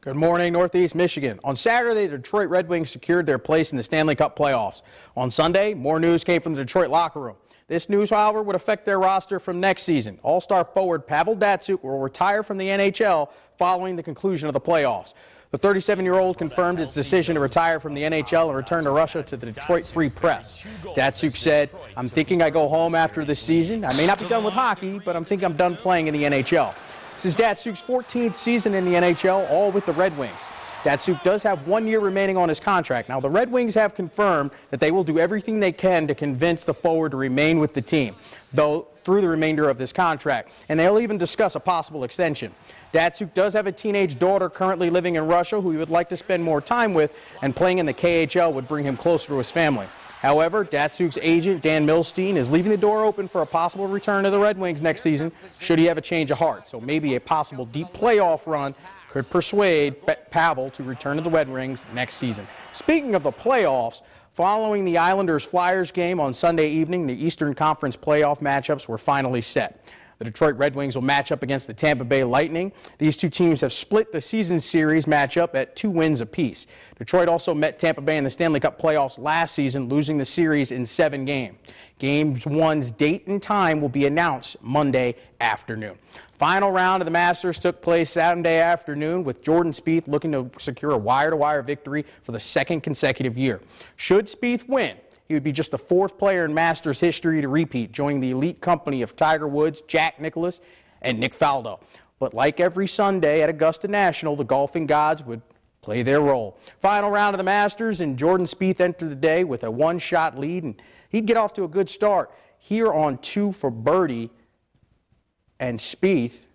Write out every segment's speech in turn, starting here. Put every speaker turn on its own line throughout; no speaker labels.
Good morning, Northeast Michigan. On Saturday, the Detroit Red Wings secured their place in the Stanley Cup playoffs. On Sunday, more news came from the Detroit locker room. This news, however, would affect their roster from next season. All-star forward Pavel Datsyuk will retire from the NHL following the conclusion of the playoffs. The 37-year-old confirmed his decision to retire from the NHL and return to Russia to the Detroit Free Press. Datsyuk said, "I'm thinking I go home after this season. I may not be done with hockey, but I'm thinking I'm done playing in the NHL." This is Datsyuk's 14th season in the NHL, all with the Red Wings. Datsyuk does have 1 year remaining on his contract. Now, the Red Wings have confirmed that they will do everything they can to convince the forward to remain with the team, though through the remainder of this contract, and they'll even discuss a possible extension. Datsyuk does have a teenage daughter currently living in Russia who he would like to spend more time with, and playing in the KHL would bring him closer to his family. However, Datsyuk's agent, Dan Milstein, is leaving the door open for a possible return to the Red Wings next season should he have a change of heart. So maybe a possible deep playoff run could persuade Pavel to return to the Red Wings next season. Speaking of the playoffs, following the Islanders-Flyers game on Sunday evening, the Eastern Conference playoff matchups were finally set. The Detroit Red Wings will match up against the Tampa Bay Lightning. These two teams have split the season series matchup at 2 wins apiece. Detroit also met Tampa Bay in the Stanley Cup playoffs last season, losing the series in 7 games. Game 1's date and time will be announced Monday afternoon. Final round of the Masters took place Saturday afternoon, with Jordan Spieth looking to secure a wire-to-wire victory for the 2nd consecutive year. Should Spieth win, he would be just the 4th player in Masters history to repeat, joining the elite company of Tiger Woods, Jack Nicklaus, and Nick Faldo. But like every Sunday at Augusta National, the golfing gods would play their role. Final round of the Masters, and Jordan Spieth entered the day with a 1-shot lead, and he'd get off to a good start here on 2 for birdie, and Spieth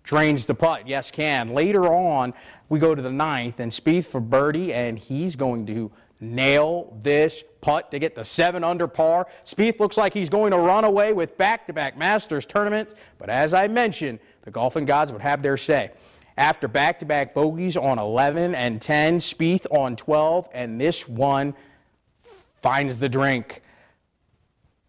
drains the putt. Yes, can. Later on, we go to the 9th, and Spieth for birdie, and he's going to nail this putt to get the 7 under par. Spieth looks like he's going to run away with back-to-back Masters tournaments, but as I mentioned, the golfing gods would have their say. After back-to-back bogeys on 11 and 10, Spieth on 12, and this one finds the drink.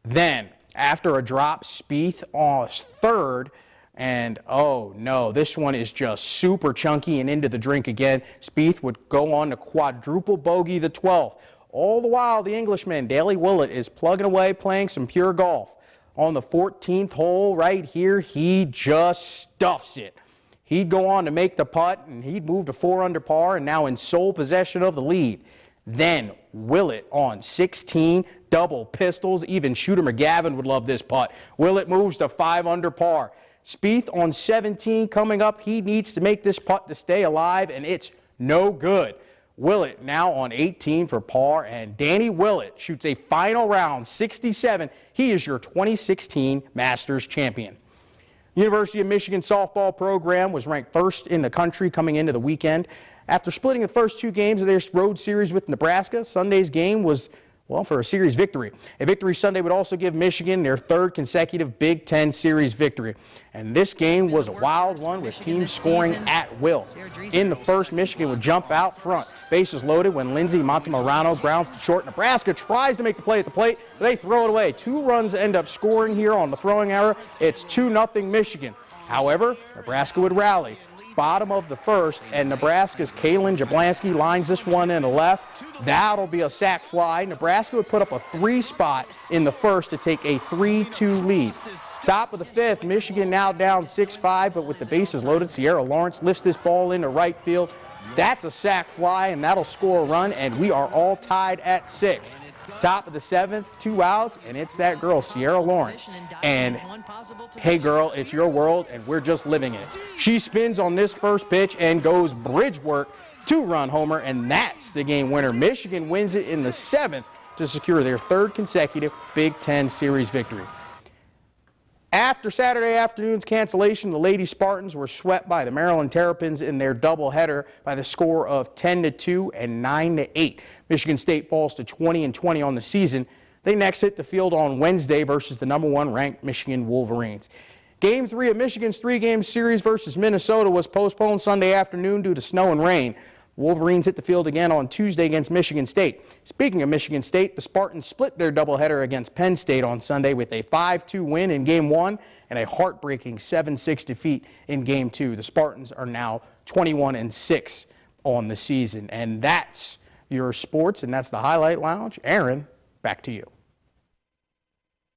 Then, after a drop, Spieth on 3rd, and oh no, this one is just super chunky and into the drink again. Spieth would go on to quadruple bogey the 12th. All the while, the Englishman, Daley Willett, is plugging away playing some pure golf. On the 14th hole right here, he just stuffs it. He'd go on to make the putt, and he'd move to 4 under par, and now in sole possession of the lead. Then Willett on 16, double pistols. Even Shooter McGavin would love this putt. Willett moves to 5 under par. Spieth on 17 coming up. He needs to make this putt to stay alive, and it's no good. Willett now on 18 for par, and Danny Willett shoots a final round 67. He is your 2016 Masters champion. University of Michigan softball program was ranked 1st in the country coming into the weekend. After splitting the first 2 games of their road series with Nebraska, Sunday's game was, well, for a series victory. A victory Sunday would also give Michigan their 3rd consecutive Big Ten series victory. And this game was a wild one, with teams scoring at will. In the first, Michigan would jump out front. Bases loaded when Lindsey Montemorano grounds to short. Nebraska tries to make the play at the plate, but they throw it away. 2 runs end up scoring here on the throwing error. It's 2-0 Michigan. However, Nebraska would rally. Bottom of the 1st, and Nebraska's Kalen Jablonski lines this one in the left. That'll be a sac fly. Nebraska would put up a 3 spot in the 1st to take a 3-2 lead. Top of the 5th, Michigan now down 6-5, but with the bases loaded, Sierra Lawrence lifts this ball into right field. That's a sac fly, and that'll score a run, and we are all tied at 6. Top of the 7th, 2 outs, and it's that girl, Sierra Lawrence. And hey, girl, it's your world, and we're just living it. She spins on this first pitch and goes bridge work, 2-run homer, and that's the game winner. Michigan wins it in the 7th to secure their 3rd consecutive Big Ten series victory. After Saturday afternoon's cancellation, the Lady Spartans were swept by the Maryland Terrapins in their doubleheader by the score of 10-2 and 9-8. Michigan State falls to 20-20 on the season. They next hit the field on Wednesday versus the #1 ranked Michigan Wolverines. Game 3 of Michigan's 3-game series versus Minnesota was postponed Sunday afternoon due to snow and rain. Wolverines hit the field again on Tuesday against Michigan State. Speaking of Michigan State, the Spartans split their doubleheader against Penn State on Sunday with a 5-2 win in Game 1 and a heartbreaking 7-6 defeat in Game 2. The Spartans are now 21-6 on the season. And that's your sports, and that's the Highlight Lounge. Aaron, back to you.